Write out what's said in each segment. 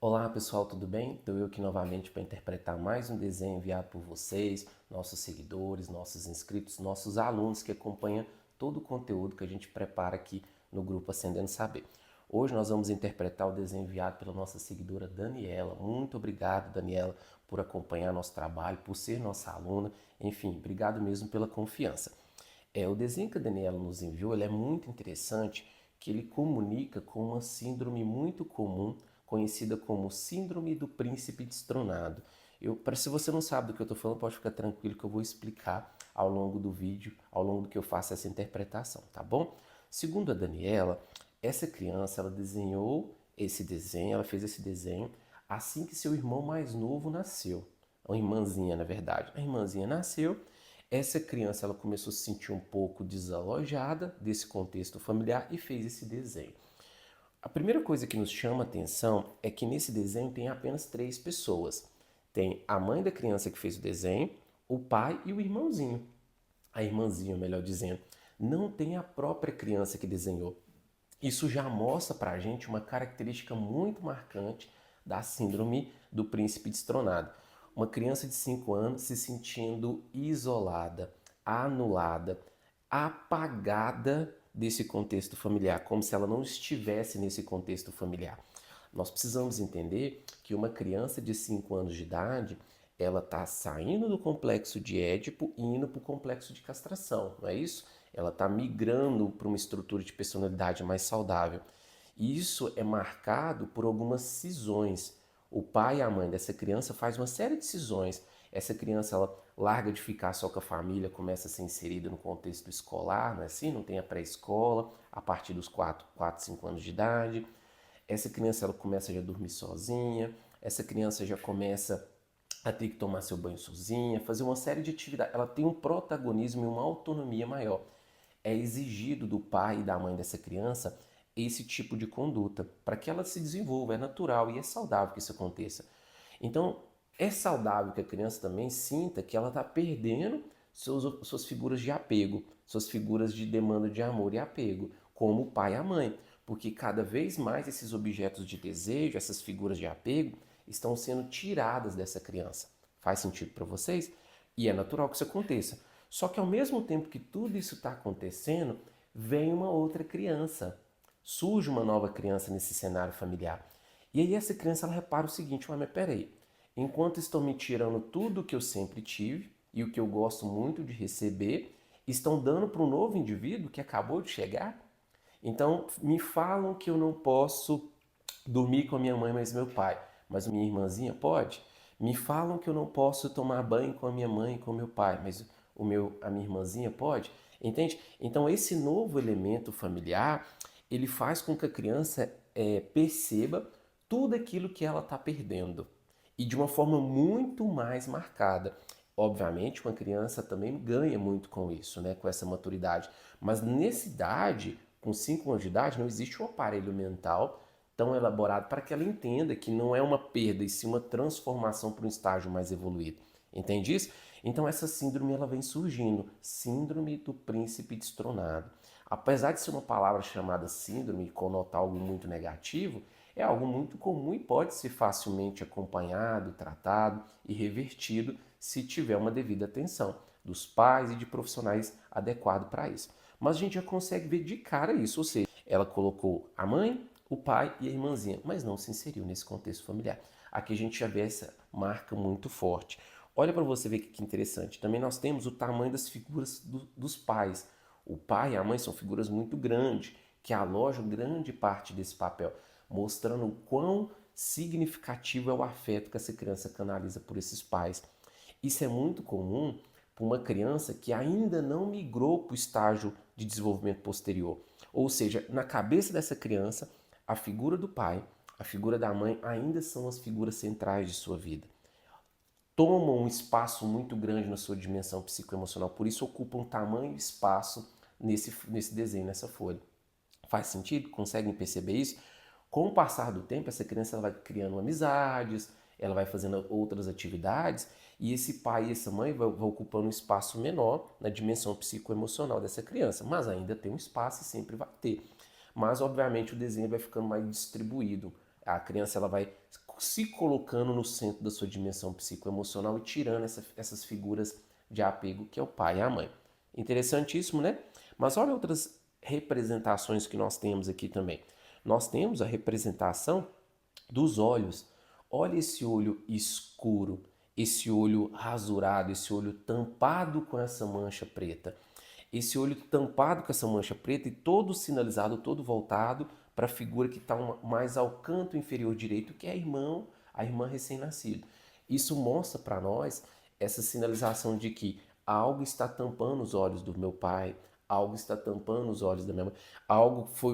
Olá pessoal, tudo bem? Estou eu aqui novamente para interpretar mais um desenho enviado por vocês, nossos seguidores, nossos inscritos, nossos alunos que acompanham todo o conteúdo que a gente prepara aqui no grupo Ascendendo Saber. Hoje nós vamos interpretar o desenho enviado pela nossa seguidora Daniela. Muito obrigado, Daniela, por acompanhar nosso trabalho, por ser nossa aluna. Enfim, obrigado mesmo pela confiança. O desenho que a Daniela nos enviou, ele é muito interessante, que ele comunica com uma síndrome muito comum, conhecida como Síndrome do Príncipe Destronado. Se você não sabe do que eu estou falando, pode ficar tranquilo que eu vou explicar ao longo do vídeo, ao longo do que eu faço essa interpretação, tá bom? Segundo a Daniela, essa criança, ela desenhou esse desenho, ela fez esse desenho assim que seu irmão mais novo nasceu. Uma irmãzinha, na verdade. A irmãzinha nasceu, essa criança ela começou a se sentir um pouco desalojada desse contexto familiar e fez esse desenho. A primeira coisa que nos chama a atenção é que nesse desenho tem apenas três pessoas. Tem a mãe da criança que fez o desenho, o pai e o irmãozinho. A irmãzinha, melhor dizendo, não tem a própria criança que desenhou. Isso já mostra para a gente uma característica muito marcante da síndrome do príncipe destronado. Uma criança de 5 anos se sentindo isolada, anulada, apagada desse contexto familiar, como se ela não estivesse nesse contexto familiar. Nós precisamos entender que uma criança de 5 anos de idade, ela está saindo do complexo de Édipo e indo para o complexo de castração, não é isso? Ela está migrando para uma estrutura de personalidade mais saudável. E isso é marcado por algumas cisões. O pai e a mãe dessa criança faz uma série de cisões. Essa criança ela larga de ficar só com a família, começa a ser inserida no contexto escolar, não é assim? Não tem a pré-escola, a partir dos 4, 5 anos de idade. Essa criança ela começa já a dormir sozinha, essa criança já começa a ter que tomar seu banho sozinha, fazer uma série de atividades. Ela tem um protagonismo e uma autonomia maior. É exigido do pai e da mãe dessa criança esse tipo de conduta para que ela se desenvolva. É natural e é saudável que isso aconteça. Então, é saudável que a criança também sinta que ela está perdendo suas figuras de apego, suas figuras de demanda de amor e apego, como o pai e a mãe. Porque cada vez mais esses objetos de desejo, essas figuras de apego, estão sendo tiradas dessa criança. Faz sentido para vocês? E é natural que isso aconteça. Só que ao mesmo tempo que tudo isso está acontecendo, vem uma outra criança. Surge uma nova criança nesse cenário familiar. E aí essa criança ela repara o seguinte, mas peraí, enquanto estão me tirando tudo o que eu sempre tive e o que eu gosto muito de receber, estão dando para um novo indivíduo que acabou de chegar? Então me falam que eu não posso dormir com a minha mãe, mas meu pai, mas minha irmãzinha pode? Me falam que eu não posso tomar banho com a minha mãe e com o meu pai, mas a minha irmãzinha pode? Entende? Então esse novo elemento familiar, ele faz com que a criança perceba tudo aquilo que ela está perdendo e de uma forma muito mais marcada. Obviamente, uma criança também ganha muito com isso, né, com essa maturidade. Mas nessa idade, com 5 anos de idade, não existe um aparelho mental tão elaborado para que ela entenda que não é uma perda, e sim uma transformação para um estágio mais evoluído. Entende isso? Então essa síndrome ela vem surgindo, síndrome do príncipe destronado. Apesar de ser uma palavra chamada síndrome e conotar algo muito negativo, é algo muito comum e pode ser facilmente acompanhado, tratado e revertido se tiver uma devida atenção dos pais e de profissionais adequados para isso. Mas a gente já consegue ver de cara isso, ou seja, ela colocou a mãe, o pai e a irmãzinha, mas não se inseriu nesse contexto familiar. Aqui a gente já vê essa marca muito forte. Olha para você ver que interessante. Também nós temos o tamanho das figuras dos pais. O pai e a mãe são figuras muito grandes, que alojam grande parte desse papel, mostrando o quão significativo é o afeto que essa criança canaliza por esses pais. Isso é muito comum para uma criança que ainda não migrou para o estágio de desenvolvimento posterior. Ou seja, na cabeça dessa criança, a figura do pai, a figura da mãe ainda são as figuras centrais de sua vida. Tomam um espaço muito grande na sua dimensão psicoemocional, por isso ocupam tamanho e espaço nesse desenho, nessa folha. Faz sentido? Conseguem perceber isso? Com o passar do tempo, essa criança ela vai criando amizades, ela vai fazendo outras atividades e esse pai e essa mãe vão ocupando um espaço menor na dimensão psicoemocional dessa criança, mas ainda tem um espaço e sempre vai ter. Mas, obviamente, o desenho vai ficando mais distribuído. A criança ela vai se colocando no centro da sua dimensão psicoemocional e tirando essas figuras de apego que é o pai e a mãe. Interessantíssimo, né? Mas olha outras representações que nós temos aqui também. Nós temos a representação dos olhos. Olha esse olho escuro, esse olho rasurado, esse olho tampado com essa mancha preta. Esse olho tampado com essa mancha preta e todo sinalizado, todo voltado para a figura que está mais ao canto inferior direito, que é a irmã recém-nascida. Isso mostra para nós essa sinalização de que algo está tampando os olhos do meu pai, algo está tampando os olhos da minha mãe,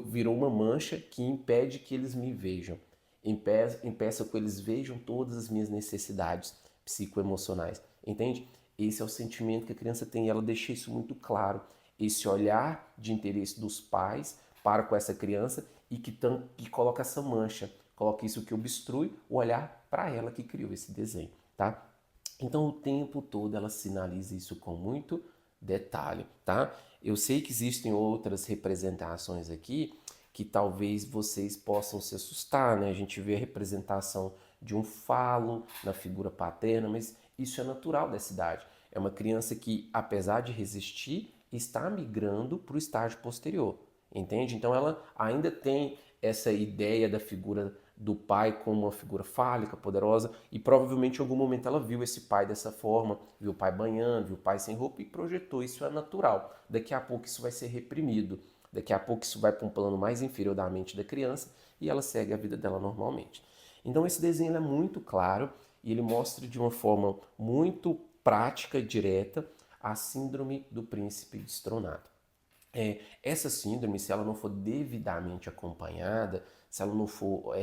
virou uma mancha que impede que eles me vejam, impeça que eles vejam todas as minhas necessidades psicoemocionais, entende? Esse é o sentimento que a criança tem e ela deixa isso muito claro, esse olhar de interesse dos pais para com essa criança e que coloca essa mancha, coloca isso que obstrui o olhar para ela que criou esse desenho, tá? Então o tempo todo ela sinaliza isso com muito detalhe, tá? Eu sei que existem outras representações aqui que talvez vocês possam se assustar, né? A gente vê a representação de um falo na figura paterna, mas isso é natural dessa idade. É uma criança que, apesar de resistir, está migrando para o estágio posterior, entende? Então ela ainda tem essa ideia da figura do pai como uma figura fálica, poderosa, e provavelmente em algum momento ela viu esse pai dessa forma, viu o pai banhando, viu o pai sem roupa e projetou. Isso é natural. Daqui a pouco isso vai ser reprimido. Daqui a pouco isso vai para um plano mais inferior da mente da criança e ela segue a vida dela normalmente. Então esse desenho é muito claro e ele mostra de uma forma muito prática e direta a síndrome do príncipe destronado. Essa síndrome, se ela não for devidamente acompanhada, se ela não for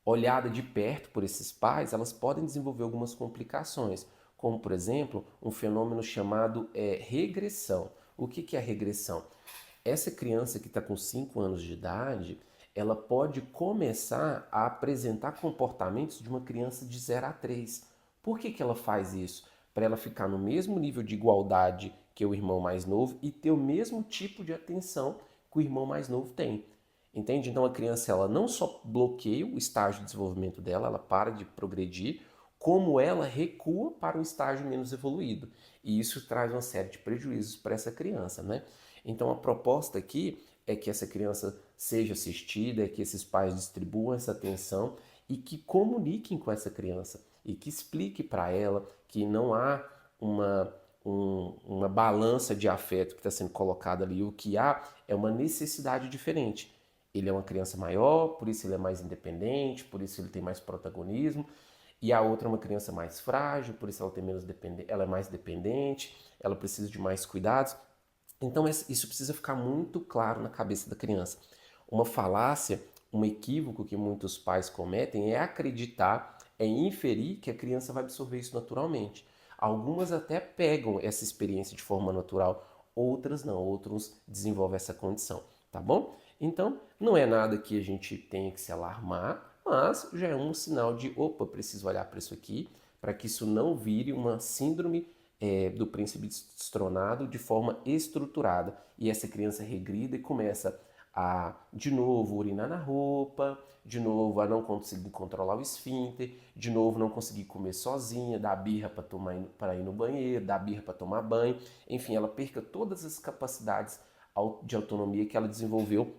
olhada de perto por esses pais, elas podem desenvolver algumas complicações, como por exemplo um fenômeno chamado regressão. O que é regressão? Essa criança que está com 5 anos de idade, ela pode começar a apresentar comportamentos de uma criança de 0 a 3. Por que ela faz isso? Para ela ficar no mesmo nível de igualdade que o irmão mais novo e ter o mesmo tipo de atenção que o irmão mais novo tem. Entende? Então a criança ela não só bloqueia o estágio de desenvolvimento dela, ela para de progredir, como ela recua para um estágio menos evoluído. E isso traz uma série de prejuízos para essa criança, né? Então a proposta aqui é que essa criança seja assistida, é que esses pais distribuam essa atenção e que comuniquem com essa criança e que explique para ela que não há uma balança de afeto que está sendo colocada ali. O que há é uma necessidade diferente. Ele é uma criança maior, por isso ele é mais independente, por isso ele tem mais protagonismo. E a outra é uma criança mais frágil, por isso ela tem ela é mais dependente, ela precisa de mais cuidados. Então isso precisa ficar muito claro na cabeça da criança. Uma falácia, um equívoco que muitos pais cometem é acreditar, é inferir que a criança vai absorver isso naturalmente. Algumas até pegam essa experiência de forma natural, outras não, outros desenvolvem essa condição, tá bom? Então, não é nada que a gente tenha que se alarmar, mas já é um sinal de, opa, preciso olhar para isso aqui, para que isso não vire uma síndrome do príncipe destronado de forma estruturada. E essa criança regrida e começa a, de novo, urinar na roupa, de novo, a não conseguir controlar o esfíncter, de novo, não conseguir comer sozinha, dar birra para ir no banheiro, dar birra para tomar banho. Enfim, ela perca todas as capacidades de autonomia que ela desenvolveu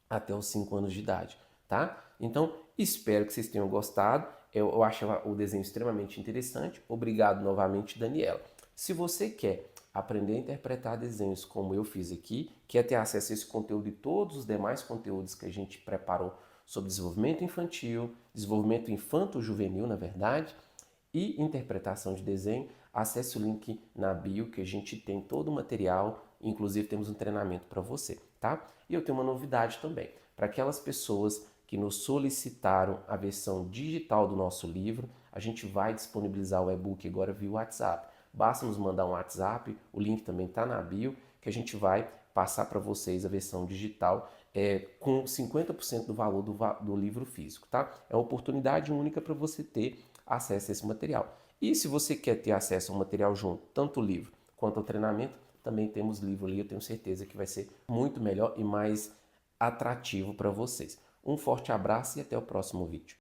até os 5 anos de idade, tá? Então, espero que vocês tenham gostado. Eu acho o desenho extremamente interessante. Obrigado novamente, Daniela. Se você quer aprender a interpretar desenhos como eu fiz aqui, quer ter acesso a esse conteúdo e todos os demais conteúdos que a gente preparou sobre desenvolvimento infantil, desenvolvimento infanto-juvenil, na verdade, e interpretação de desenho, acesse o link na bio que a gente tem todo o material, inclusive temos um treinamento para você, tá? E eu tenho uma novidade também, para aquelas pessoas que nos solicitaram a versão digital do nosso livro, a gente vai disponibilizar o e-book agora via WhatsApp. Basta nos mandar um WhatsApp, o link também está na bio, que a gente vai passar para vocês a versão digital com 50% do valor do livro físico, tá? É uma oportunidade única para você ter acesso a esse material. E se você quer ter acesso ao material junto, tanto o livro quanto ao treinamento, também temos livro ali, eu tenho certeza que vai ser muito melhor e mais atrativo para vocês. Um forte abraço e até o próximo vídeo.